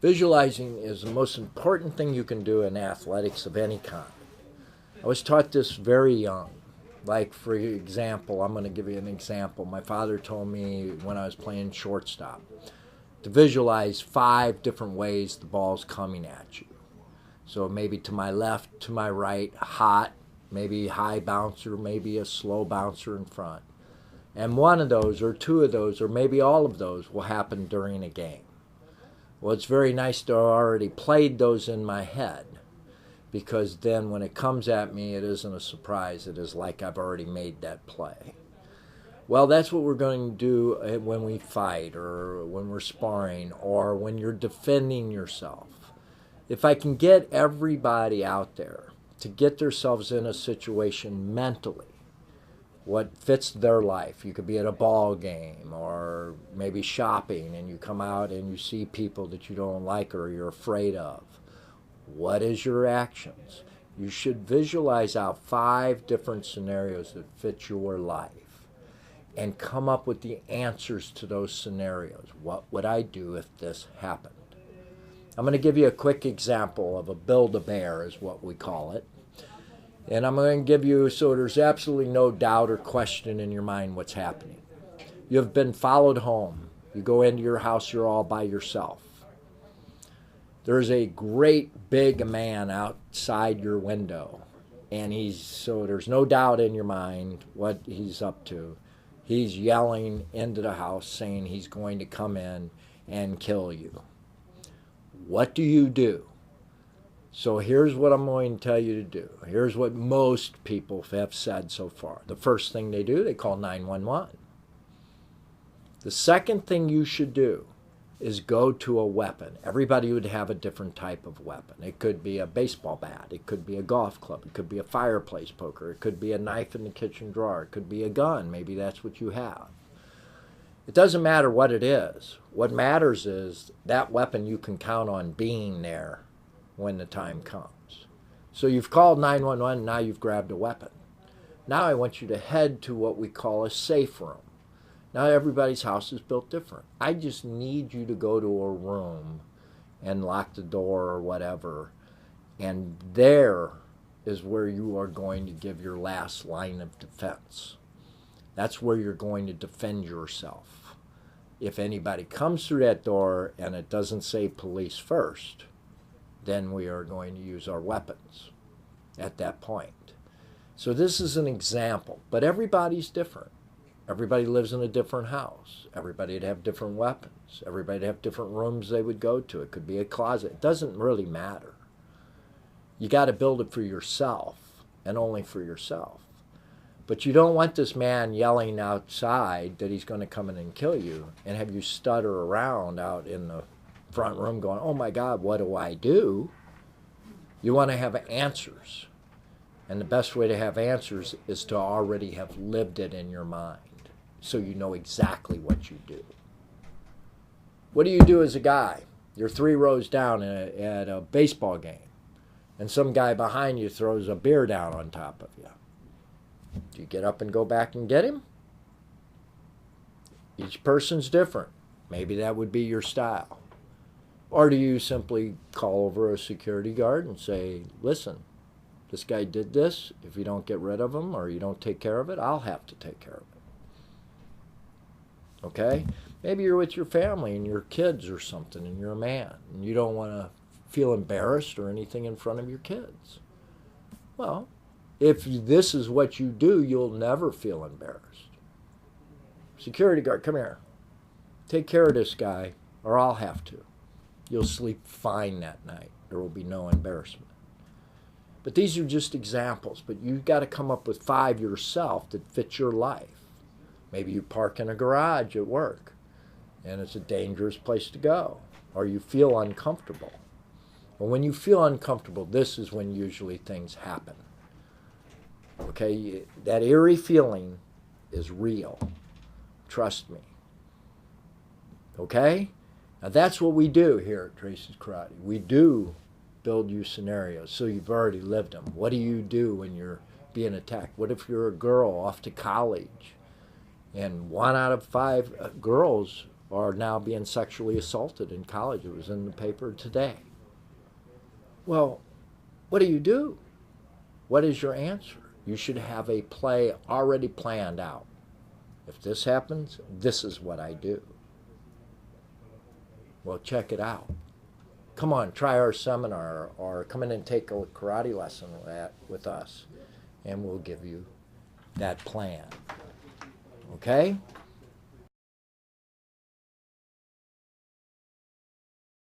Visualizing is the most important thing you can do in athletics of any kind. I was taught this very young. Like, for example, I'm going to give you an example. My father told me when I was playing shortstop to visualize 5 different ways the ball's coming at you. So maybe to my left, to my right, hot, maybe high bouncer, maybe a slow bouncer in front. And one of those, or 2 of those, or maybe all of those will happen during a game. Well, it's very nice to have already played those in my head, because then when it comes at me, it isn't a surprise. It is like I've already made that play. Well, that's what we're going to do when we fight, or when we're sparring, or when you're defending yourself. If I can get everybody out there to get themselves in a situation mentally, what fits their life. You could be at a ball game or maybe shopping, and you come out and you see people that you don't like or you're afraid of. What is your actions? You should visualize out 5 different scenarios that fit your life and come up with the answers to those scenarios. What would I do if this happened? I'm going to give you a quick example of a Build-A-Bear is what we call it. And I'm going to give you, so there's absolutely no doubt or question in your mind what's happening. You have been followed home. You go into your house, you're all by yourself. There's a great big man outside your window. And so there's no doubt in your mind what he's up to. He's yelling into the house saying he's going to come in and kill you. What do you do? So here's what I'm going to tell you to do. Here's what most people have said so far. The first thing they do, they call 911. The second thing you should do is go to a weapon. Everybody would have a different type of weapon. It could be a baseball bat. It could be a golf club. It could be a fireplace poker. It could be a knife in the kitchen drawer. It could be a gun. Maybe that's what you have. It doesn't matter what it is. What matters is that weapon you can count on being there when the time comes. So you've called 911, now you've grabbed a weapon. Now I want you to head to what we call a safe room. Now everybody's house is built different. I just need you to go to a room and lock the door or whatever, and there is where you are going to give your last line of defense. That's where you're going to defend yourself. If anybody comes through that door and it doesn't say police first, then we are going to use our weapons at that point. So this is an example, but everybody's different. Everybody lives in a different house. Everybody would have different weapons. Everybody would have different rooms they would go to. It could be a closet. It doesn't really matter. You got to build it for yourself and only for yourself. But you don't want this man yelling outside that he's going to come in and kill you and have you stutter around out in the front room going, oh my God, what do I do? You want to have answers. And the best way to have answers is to already have lived it in your mind so you know exactly what you do. What do you do as a guy? You're 3 rows down at a baseball game, and some guy behind you throws a beer down on top of you. Do you get up and go back and get him? Each person's different. Maybe that would be your style. Or do you simply call over a security guard and say, listen, this guy did this. If you don't get rid of him or you don't take care of it, I'll have to take care of it. Okay? Maybe you're with your family and your kids or something, and you're a man, and you don't want to feel embarrassed or anything in front of your kids. Well, if this is what you do, you'll never feel embarrassed. Security guard, come here. Take care of this guy, or I'll have to. You'll sleep fine that night. There will be no embarrassment. But these are just examples, but you've got to come up with 5 yourself that fit your life. Maybe you park in a garage at work, and it's a dangerous place to go, or you feel uncomfortable. Well, when you feel uncomfortable, this is when usually things happen. Okay, that eerie feeling is real. Trust me. Okay? Now that's what we do here at Tracy's Karate. We do build you scenarios, so you've already lived them. What do you do when you're being attacked? What if you're a girl off to college, and 1 out of 5 girls are now being sexually assaulted in college. It was in the paper today. Well, what do you do? What is your answer? You should have a play already planned out. If this happens, this is what I do. Well, check it out. Come on, try our seminar or come in and take a karate lesson with us, and we'll give you that plan. Okay?